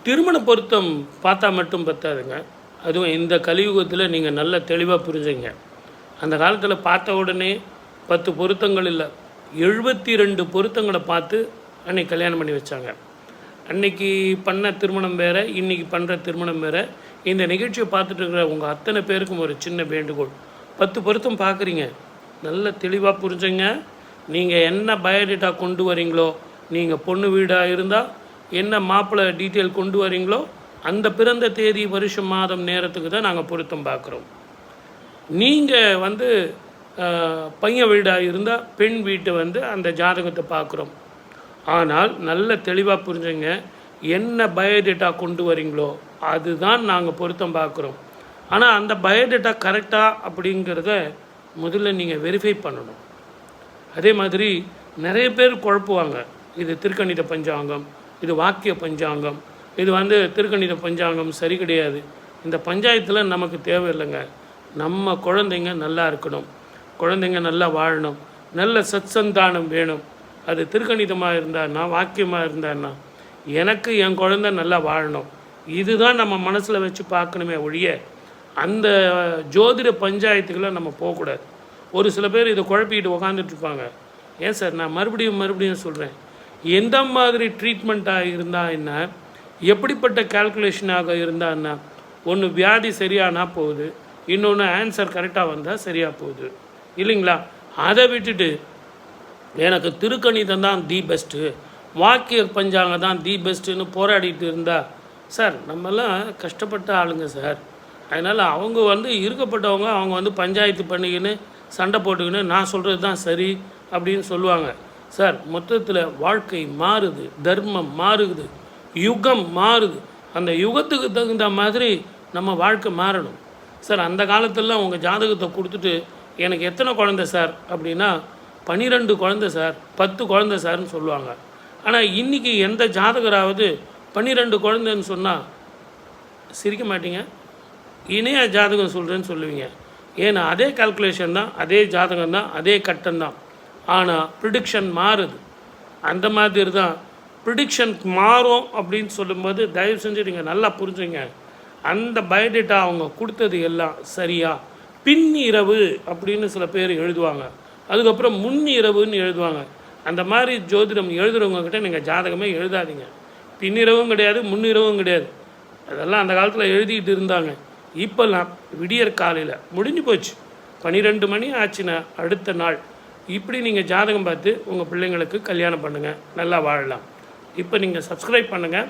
திருமண பொருத்தம் பார்த்தா மட்டும் பத்தாதுங்க. அதுவும் இந்த கலியுகத்தில் நீங்கள் நல்ல தெளிவாக புரிஞ்சுங்க. அந்த காலத்தில் பார்த்த உடனே 10 பொருத்தங்கள் இல்லை, 72 பொருத்தங்களை பார்த்து அன்றைக்கி கல்யாணம் பண்ணி வச்சாங்க. அன்றைக்கி பண்ண திருமணம் வேறு, இன்றைக்கி பண்ணுற திருமணம் வேறு. இந்த நிகழ்ச்சியை பார்த்துட்டு இருக்கிற உங்கள் அத்தனை பேருக்கும் ஒரு சின்ன வேண்டுகோள். 10 பொருத்தம் பார்க்குறீங்க, நல்ல தெளிவாக புரிஞ்சுங்க. நீங்கள் என்ன பயோடேட்டா கொண்டு வரீங்களோ, நீங்கள் பொண்ணு வீடாக இருந்தால் என்ன மாப்பிள்ளை டீட்டெயில் கொண்டு வரீங்களோ அந்த பிறந்த தேதி, வருஷம், மாதம், நேரத்துக்கு தான் நாங்கள் பொருத்தம் பார்க்குறோம். நீங்கள் பையன் வீடாக இருந்தால் பெண் வீட்டை அந்த ஜாதகத்தை பார்க்குறோம். ஆனால் நல்ல தெளிவாக புரிஞ்சுங்க, என்ன பயோடேட்டா கொண்டு வரீங்களோ அதுதான் நாங்கள் பொருத்தம் பார்க்குறோம். ஆனால் அந்த பயோடேட்டா கரெக்டாக அப்படிங்கிறத முதல்ல நீங்கள் வெரிஃபை பண்ணணும். அதே மாதிரி நிறைய பேர் குழப்புவாங்க, இது திருக்கணித பஞ்சாங்கம், இது வாக்கிய பஞ்சாங்கம், இது திருக்கணித பஞ்சாங்கம் சரி கிடையாது. இந்த பஞ்சாயத்தில் நமக்கு தேவையில்லைங்க. நம்ம குழந்தைங்க நல்லா இருக்கணும், குழந்தைங்க நல்லா வாழணும், நல்ல சத்சந்தானம் வேணும். அது திருக்கணிதமாக இருந்தான்னா, வாக்கியமாக இருந்தான்னா, எனக்கு என் குழந்தை நல்லா வாழணும், இதுதான் நம்ம மனசில் வச்சு பார்க்கணுமே ஒழிய அந்த ஜோதிட பஞ்சாயத்துக்களை நம்ம போகக்கூடாது. ஒரு சில பேர் இதை குழப்பிக்கிட்டு உக்காந்துட்ருப்பாங்க. ஏன் சார், நான் மறுபடியும் சொல்கிறேன், எந்த மாதிரி ட்ரீட்மெண்ட்டாக இருந்தால் என்ன, எப்படிப்பட்ட கால்குலேஷனாக இருந்தால் என்ன, ஒன்று வியாதி சரியானா போகுது, இன்னொன்று ஆன்சர் கரெக்டாக வந்தால் சரியாக போகுது இல்லைங்களா? அதை விட்டுட்டு எனக்கு திருக்கணிதம் தான் தி பெஸ்ட்டு, வாக்கிய பஞ்சாங்கம் தான் தி பெஸ்ட்டுன்னு போராடிட்டு இருந்தால், சார் நம்மெல்லாம் கஷ்டப்பட்ட ஆளுங்க சார். அதனால் அவங்க இருக்கப்பட்டவங்க, அவங்க பஞ்சாயத்து பண்ணிக்கின்னு சண்டை போட்டுக்கின்னு நான் சொல்கிறது தான் சரி அப்படின்னு சொல்லுவாங்க. சார், மொத்தத்தில் வாழ்க்கை மாறுது, தர்மம் மாறுது, யுகம் மாறுது. அந்த யுகத்துக்கு தகுந்த மாதிரி நம்ம வாழ்க்கை மாறணும். சார், அந்த காலத்திலலாம் உங்கள் ஜாதகத்தை கொடுத்துட்டு எனக்கு எத்தனை குழந்தை சார் அப்படின்னா 12 குழந்தை சார், 10 குழந்தை சார்னு சொல்லுவாங்க. ஆனால் இன்றைக்கி எந்த ஜாதகராவது 12 குழந்தைன்னு சொன்னால் சிரிக்க மாட்டீங்க, இணைய ஜாதகம் சொல்கிறேன்னு சொல்லுவீங்க. ஏன்னா அதே கால்குலேஷன் தான், அதே ஜாதகம் தான், அதே கட்டம் தான். ஆனால் ப்ரிடிக்ஷன் மாறுது. அந்த மாதிரி தான் ப்ரிடிக்ஷன் மாறும் அப்படின்னு சொல்லும்போது தயவு செஞ்சு நீங்கள் நல்லா புரிஞ்சுங்க. அந்த பயோடேட்டா அவங்க கொடுத்தது எல்லாம் சரியா, பின் இரவு அப்படின்னு சில பேர் எழுதுவாங்க, அதுக்கப்புறம் முன் இரவுன்னு எழுதுவாங்க. அந்த மாதிரி ஜோதிடம் எழுதுகிறவங்கக்கிட்ட நீங்கள் ஜாதகமே எழுதாதீங்க. பின்னிரவும் கிடையாது, முன்னிரவும் கிடையாது. அதெல்லாம் அந்த காலத்தில் எழுதிக்கிட்டு இருந்தாங்க. இப்போல்லாம் விடியற் காலையில் முடிஞ்சு போச்சு, 12 மணி ஆச்சுன்னா அடுத்த நாள் இப்படி நீங்கள் ஜாதகம் பார்த்து உங்கள் பிள்ளைங்களுக்கு கல்யாணம் பண்ணுங்கள், நல்லா வாழலாம். இப்போ நீங்கள் சப்ஸ்கிரைப் பண்ணுங்கள்.